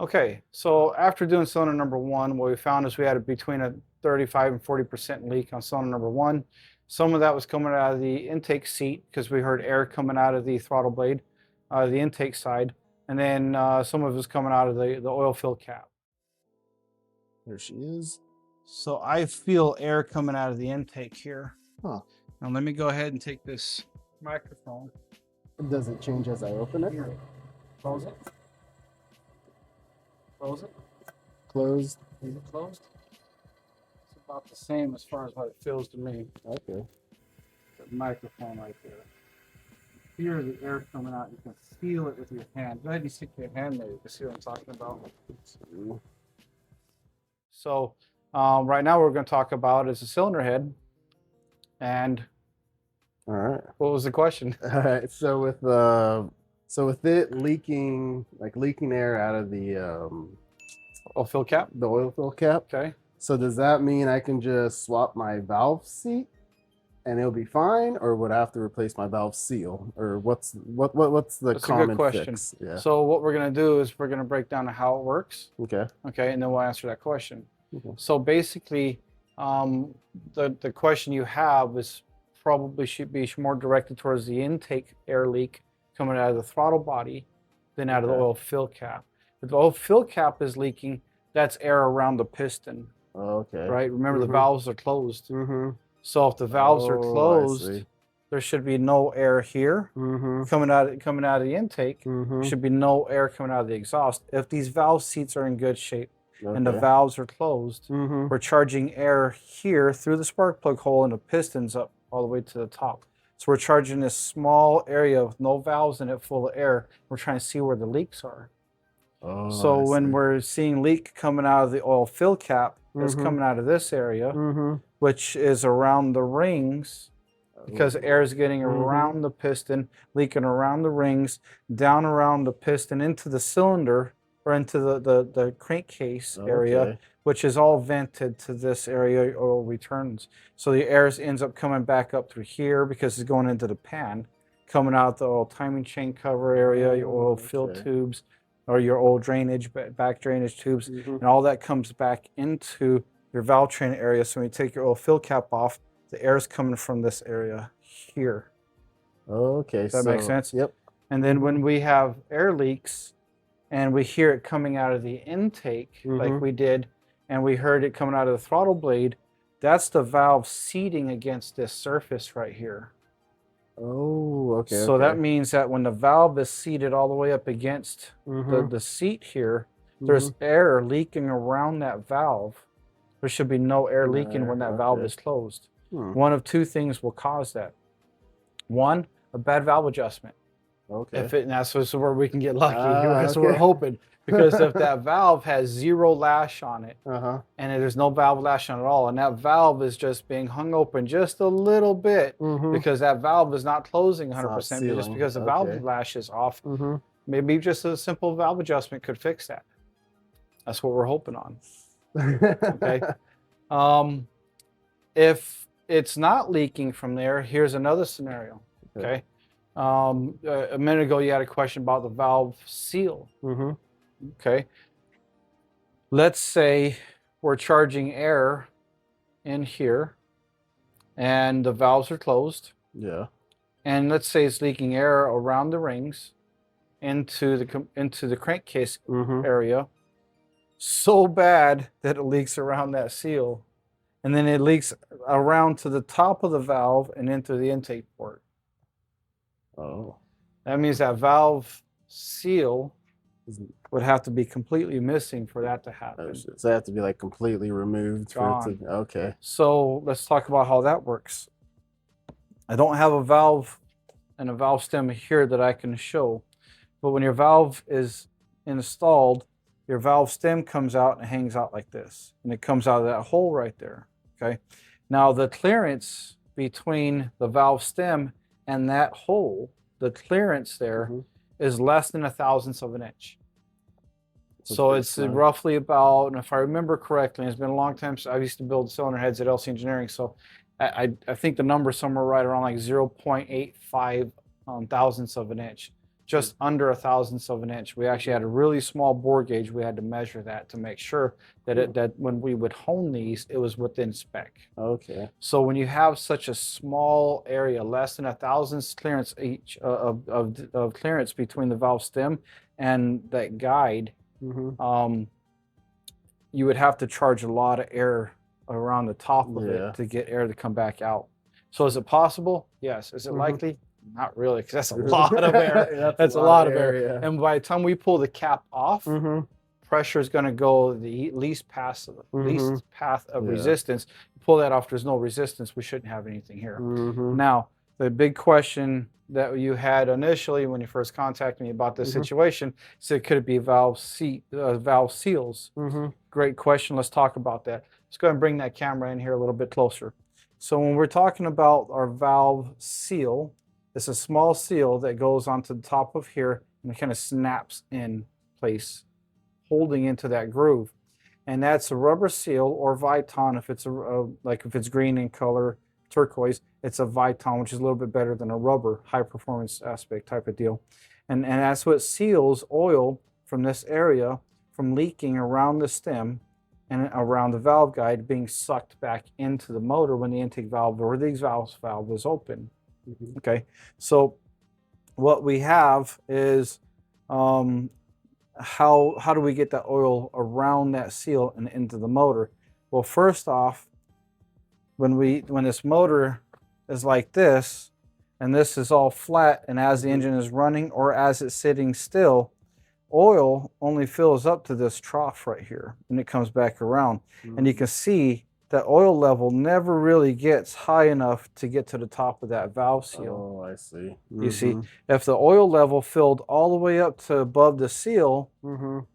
Okay, so after doing cylinder number one, what we found is we had between a 35 and 40% leak on cylinder number one. Some of that was coming out of the intake seat because we heard air coming out of the throttle blade, the intake side, and then some of it was coming out of the oil fill cap. There she is. So I feel air coming out of the intake here. Huh. Now let me go ahead and take this microphone. Does it change as I open it? Here. Close it. Close it. Closed. Is it closed? It's about the same as far as what it feels to me. Okay. The microphone right there. Hear the air coming out. You can feel it with your hand. Go ahead and stick your hand there. You can see what I'm talking about. So right now what we're going to talk about is the cylinder head. And All right. what was the question? All right. So with it leaking air out of the Oil fill cap. the oil fill cap. Okay. So does that mean I can just swap my valve seat and it'll be fine, or would I have to replace my valve seal, or what's the That's common a good question. fix? Yeah. So what we're going to do is we're going to break down how it works. Okay. Okay, and then we'll answer that question. Okay. So basically, the question you have is probably should be more directed towards the intake air leak coming out of the throttle body than out of the oil fill cap. If the oil fill cap is leaking, that's air around the piston, Okay. right? Remember, the valves are closed. Mm-hmm. So if the valves are I closed, see. there should be no air here Mm-hmm. coming out of the intake. Mm-hmm. There should be no air coming out of the exhaust. If these valve seats are in good shape and the Okay. valves are closed, Mm-hmm. we're charging air here through the spark plug hole and the pistons up all the way to the top. So we're charging this small area with no valves in it full of air. We're trying to see where the leaks are. Oh, So I when see. we're seeing leak coming out of the oil fill cap, it's Mhm. coming out of this area, Mm-hmm. which is around the rings, because air is getting Mhm. around the piston, leaking around the rings, down around the piston into the cylinder or into the crankcase area, Okay. which is all vented to this area oil returns. So the air ends up coming back up through here because it's going into the pan, coming out the oil timing chain cover area, your oil fill Okay. tubes, or your oil drainage, back drainage tubes, Mhm. and all that comes back into your valve train area. So when you take your oil fill cap off, the air is coming from this area here. Okay. Does that make sense? Yep. And then when we have air leaks and we hear it coming out of the intake, like Mhm. we did, and we heard it coming out of the throttle blade, that's the valve seating against this surface right here. Oh, okay. So that means that when the valve is seated all the way up against the seat here, there's air leaking around that valve. There should be no air leaking when that valve is closed. One of two things will cause that. One, a bad valve adjustment. Okay. If it, and that's where we can get lucky. Ah, That's what we're okay. hoping. Because if that valve has zero lash on it, Uh-huh. and there's no valve lash on it at all, and that valve is just being hung open just a little bit, Mhm. because that valve is not closing It's 100%, not just sealing. because the Okay. valve lash is off. Mhm. Maybe just a simple valve adjustment could fix that. That's what we're hoping on. Okay. If it's not leaking from there, here's another scenario. Okay. A minute ago, you had a question about the valve seal. Mhm. Okay. Let's say we're charging air in here and the valves are closed. Yeah. And let's say it's leaking air around the rings into the crankcase Mhm. area so bad that it leaks around that seal. And then it leaks around to the top of the valve and into the intake port. Oh. That means that valve seal would have to be completely missing for that to happen. So they have to be like completely removed for it to. Okay. So let's talk about how that works. I don't have a valve and a valve stem here that I can show, but when your valve is installed, your valve stem comes out and hangs out like this, and it comes out of that hole right there. Okay. Now the clearance between the valve stem and that hole, the clearance there is less than 1/1000th of an inch. So it's roughly about, and if I remember correctly, it's been a long time since I used to build cylinder heads at LC Engineering, so I think the number is somewhere right around like 0.85 thousandths of an inch. just under 1/1000th of an inch. We actually had a really small bore gauge. We had to measure that to make sure that that when we would hone these, it was within spec. Okay. So when you have such a small area, less than 1/1000th clearance each of clearance between the valve stem and that guide, you would have to charge a lot of air around the top of it to get air to come back out. So is it possible? Yes. Is it likely? Not really, because that's a lot of air. That's a lot of air. And by the time we pull the cap off, pressure is going to go the least path of resistance. Pull that off, there's no resistance. We shouldn't have anything here. Now, the big question that you had initially when you first contacted me about this situation, so could it be valve seals? Great question. Let's talk about that. Let's go ahead and bring that camera in here a little bit closer. So when we're talking about our valve seal, it's a small seal that goes onto the top of here and it kind of snaps in place, holding into that groove. And that's a rubber seal or Viton. If it's like if it's green in color, turquoise, it's a Viton, which is a little bit better than a rubber, high performance aspect type of deal. And that's what seals oil from this area from leaking around the stem and around the valve guide, being sucked back into the motor when the intake valve or the exhaust valve is open. Okay, so what we have is how do we get that oil around that seal and into the motor? Well, first off, when this motor is like this and this is all flat, and as the engine is running or as it's sitting still, oil only fills up to this trough right here and it comes back around. And you can see that oil level never really gets high enough to get to the top of that valve seal. Oh, I see. You see, if the oil level filled all the way up to above the seal,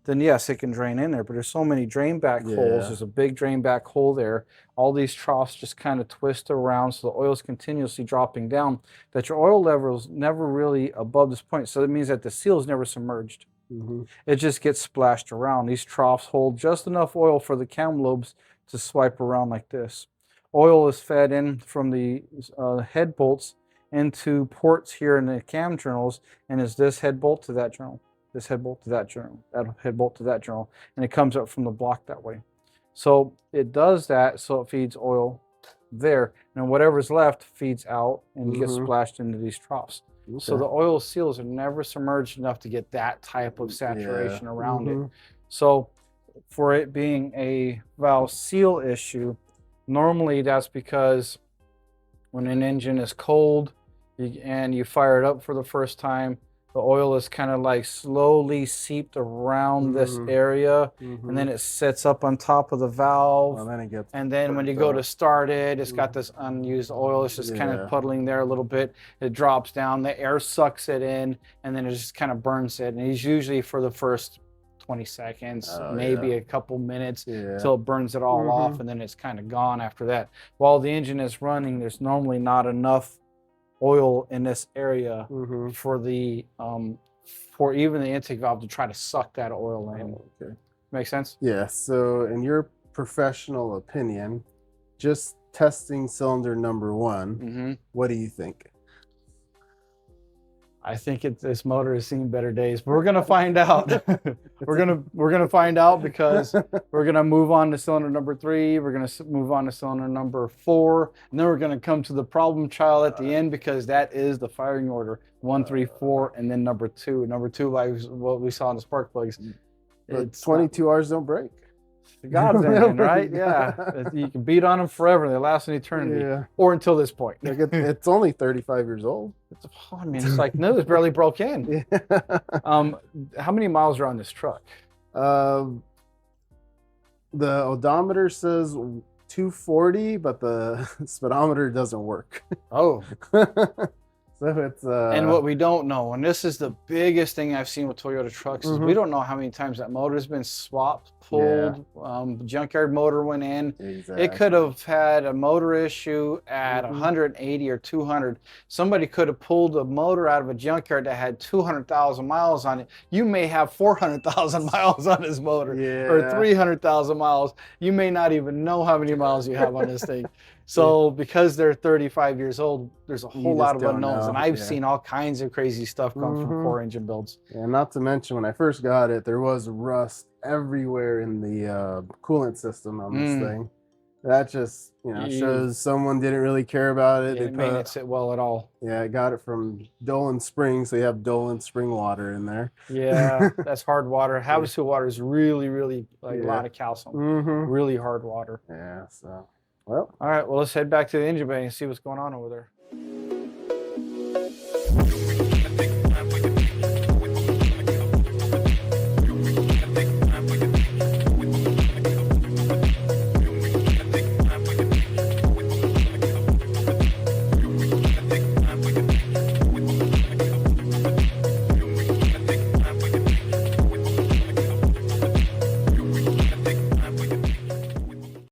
then yes, it can drain in there. But there's so many drain back holes. There's a big drain back hole there. All these troughs just kind of twist around, so the oil is continuously dropping down, that your oil level is never really above this point. So that means that the seal is never submerged. It just gets splashed around. These troughs hold just enough oil for the cam lobes to swipe around like this. Oil is fed in from the head bolts into ports here in the cam journals, and is this head bolt to that journal, this head bolt to that journal, that head bolt to that journal, and it comes up from the block that way. So it does that, so it feeds oil there, and whatever's left feeds out and gets splashed into these troughs. So the oil seals are never submerged enough to get that type of saturation around it. So for it being a valve seal issue, normally that's because when an engine is cold and you fire it up for the first time, the oil is kind of like slowly seeped around this area, and then it sits up on top of the valve. And then when you go to start it, it's got this unused oil. It's just kind of puddling there a little bit. It drops down, the air sucks it in, and then it just kind of burns it. And it's usually for the first 20 seconds, maybe a couple minutes, till it burns it all off, and then it's kind of gone after that. While the engine is running, there's normally not enough oil in this area for the for even the intake valve to try to suck that oil in. Make sense? Yeah. So in your professional opinion, just testing cylinder number 1, what do you think? I think this motor has seen better days, but we're gonna find out. we're gonna find out, because we're gonna move on to cylinder number 3. We're gonna move on to cylinder number 4, and then we're gonna come to the problem child at the end, because that is the firing order: 1, 3, 4, and then number 2. Number 2, like what we saw in the spark plugs. It's 22 hours don't break. God's engine, right? Yeah, you can beat on them forever. They last an eternity, or until this point. Like it's only 35 years old. I mean, it's like, no, it barely broke in. How many miles are on this truck? The odometer says 240, but the speedometer doesn't work. Oh. So it's and what we don't know, and this is the biggest thing I've seen with Toyota trucks, is we don't know how many times that motor's been swapped, pulled, junkyard motor went in. It could have had a motor issue at 180 or 200. Somebody could have pulled a motor out of a junkyard that had 200,000 miles on it. You may have 400,000 miles on this motor, or 300,000 miles. You may not even know how many miles you have on this thing. So because they're 35 years old, there's a You whole just lot of don't unknowns, know, and I've yeah. seen all kinds of crazy stuff come from Mhm. core engine builds. And not to mention, when I first got it, there was rust everywhere in the coolant system on this thing. That just, shows someone didn't really care about it. Yeah, They it may not sit well at all. yeah, I got it from Dolan Springs. So you have Dolan spring water in there. Yeah, that's hard water. Havasu water is really, really like a Yeah. lot of calcium. Mm-hmm. Really hard water. Yeah, so, well. All right, well, let's head back to the engine bay and see what's going on over there.